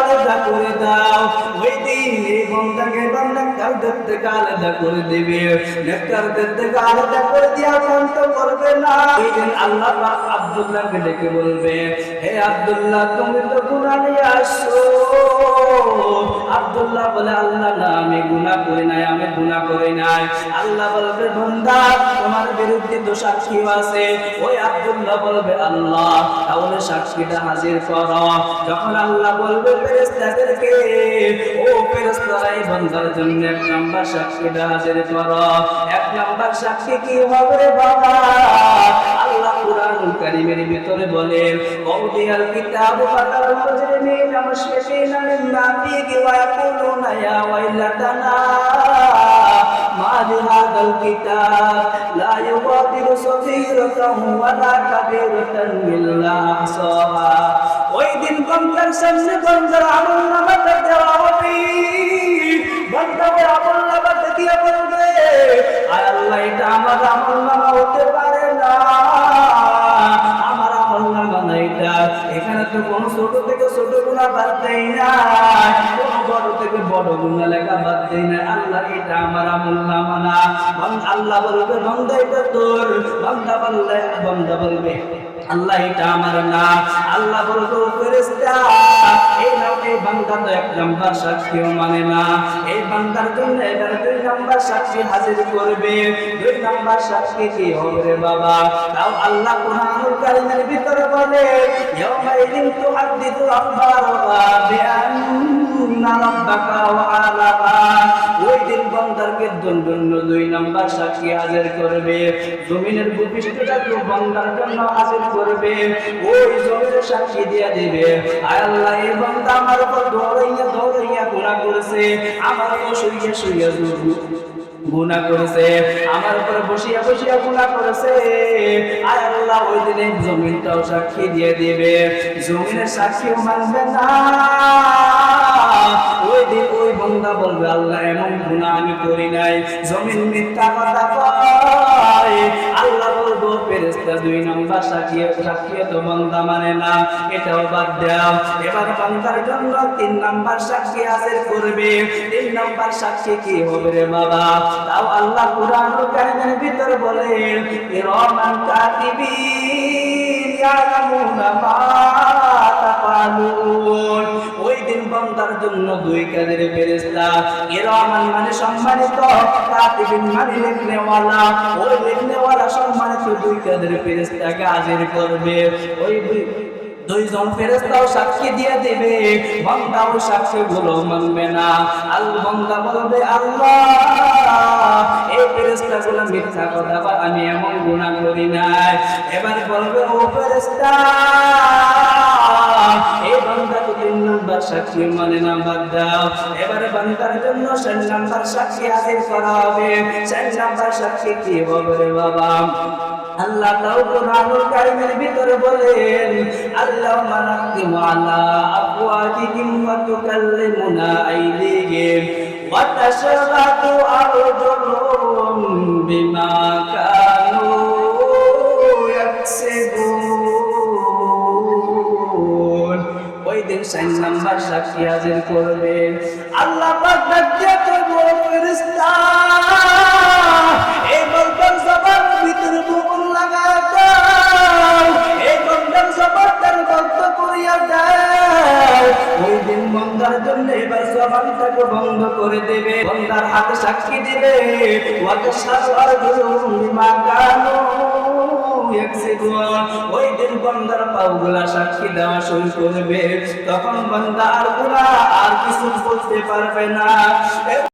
আলাদা করে দাও। ওই দিন এই বান্দাকে নেককারদের থেকে আলাদা করে দিবে, নেককারদের থেকে আলাদা করে দিয়া শান্ত করবে না। ওই দিন আল্লাহ পাক আব্দুল্লাহকে ডেকে বলবে, হে আব্দুল্লাহ তুমি তো গুনাহ নিয়ে আসছো। আব্দুল্লাহ বলে, আল্লাহ না আমি গুনাহ করি নাই, আমি গুনাহ করি নাই। আল্লাহ বলবে, বান্দা তোমার বিরুদ্ধে তো সাক্ষী আছে। ওই আব্দুল্লাহ বলবে, আল্লাহ তাহলে সাক্ষীটা হাজির করো। যখন আল্লাহ বলবে ফেরেশতাদেরকে, ও ফেরেশতারা এই বান্দার জন্য এক নাম্বার সাক্ষীটা হাজির করো। এক নাম্বার সাক্ষী কি হবে বাবা? আল্লাহ কুরআনুল কারীমের ভিতরে বলেন, ওয়াউদিয়াল কিতাবু ফাতাল মুজরিমিনা মুশফিকিনা মিম্মা ফীহি ওয়া ইয়াকুলুনা ইয়া ওয়াইলাতানা মা লিহাযাল কিতাব লা ইউগাদিরু সগীরাতান ওয়ালা কাবীরাতান ইল্লা আহসাহা। ওই দিন বান্দার সামনে বান্দার আমলনামাটা দেওয়া হবে। বান্দা ওই আমলনামা দেখিয়ে বলবে, আয় আল্লাহ এটা আমার আমলনামা হতে পারে না, আমার আমলনামা না এটা। এখানে তো কোনো ছোট থেকে ছোট গুনাহ বাদ দেই না, কোনো বড় থেকে বড় গুনাহ লেখা বাদ দেই না। আল্লাহ এটা আমার আমলনামা না। আল্লাহ বলবে, বান্দা এটা তোর। বান্দা বলবে আল্লাহ এটা আমার না। আল্লাহ বলবে, ফেরেশতা এই নাও এই বান্দা তো এক নাম্বার সাক্ষীও মানে না। এই বান্দার জন্য এবার দুই নাম্বার সাক্ষী হাজির করবে। দুই নাম্বার সাক্ষী কি হবে রে বাবা? তাও আল্লাহ কুরআনুল কারীমের ভিতরে বলে, ইয়াউমাইদিন তুহাদ্দিসু আখবারাহা বিআন্না রাব্বাকা ওয়া আলামা। ওই দিন বান্দারকে জন্য দুই নাম্বার সাক্ষী হাজির করবে। জমিনের ভূপৃষ্ঠটাকে বান্দার জন্য হাজির করবে। ওই জমিনের সাক্ষী দিয়ে দিবে, আয় আল্লাহ এই বান্দা আমার উপর দৌড়াইয়া গুনাহ করেছে, আমার উপর শুইয়া গুনাহ করেছে, আমার উপর বসিয়া গুনাহ করেছে। আয় আল্লাহ ওই দিনে জমিনটাও সাক্ষী দিয়ে দিবে। জমিনের সাক্ষীও মানবে না। ওই দিন ওই বান্দা বলবে, আল্লাহ এমন গুনাহ আমি করি নাই, জমিন মিথ্যা কথা কয়। আল্লাহ বলবো, ফেরেশতা দুই নাম্বার সাক্ষী তো বান্দা মানে না, এটাও বাদ দাও। এবার বান্দার জন্য তিন নাম্বার সাক্ষী হাজির করবে। তিন নাম্বার সাক্ষী কি হবে রে বাবা? তাও আল্লাহ কুরআনুল কারীমের ভিতরে বলেন, কিরামান কাতিবিন ইয়ালামুনা মা তাফআলুন। ওই দিন বান্দার জন্য দুই কাজের ফেরেশতা, কিরামান মানে সম্মানিত, কাতিবিন মানে লিখনেওয়ালা। ওই লিখনেওয়ালা সম্মানিত দুই কাজের ফেরেশতাকে হাজির করবে। ওই দুইজন ফেরেশতাও সাক্ষী দিয়ে দেবে। বান্দাও সাক্ষীগুলো মানবে না। বান্দা বলবে, আল্লাহ এই ফেরেশতাগুলো মিথ্যা কথা বলে, আমি এমন গুনাহ করি নাই। এবার বলবে, ও ফেরেশতা এই বান্দা তো তিন নাম্বার সাক্ষী মানে না, বাদ দাও। এবারে বান্দার জন্য চার নাম্বার সাক্ষী হাজির করা হবে। চার নাম্বার সাক্ষী কি হবে রে বাবা? আল্লাহ তাও কুরআনুল কারীমের ভিতরে বলেন, আল্লাহুম্মা নাকিমু আলা আফওয়াহিহিম ওয়া তুকাল্লিমুনা আইদিহিম ওয়া তাশহাদু আরজুলুহুম বিমা কানু ইয়াকসিবুন। ওই দিন চার নাম্বার সাক্ষী হাজির করবে। আল্লাহ পাক ডাক দিয়ে বলবো, ফেরেশতা এই বান্দার জবান ভিতরে মুকুল লাগায় দাও, এই বান্দার জবানটার বন্ধ করিয়া দাও। ওই দিন বান্দার জন্য এবার জবানটাকে বন্ধ করে দেবে। বান্দার হাতে সাক্ষী দিবে, ওয়া তাশহাদু আরজুলুহুম বিমা কানু ইয়াকসিবুন। ওই দিন বান্দার পাওগুলা সাক্ষী দেওয়া শুরু করবে। তখন বান্দা আর কিছু বলতে পারবে না।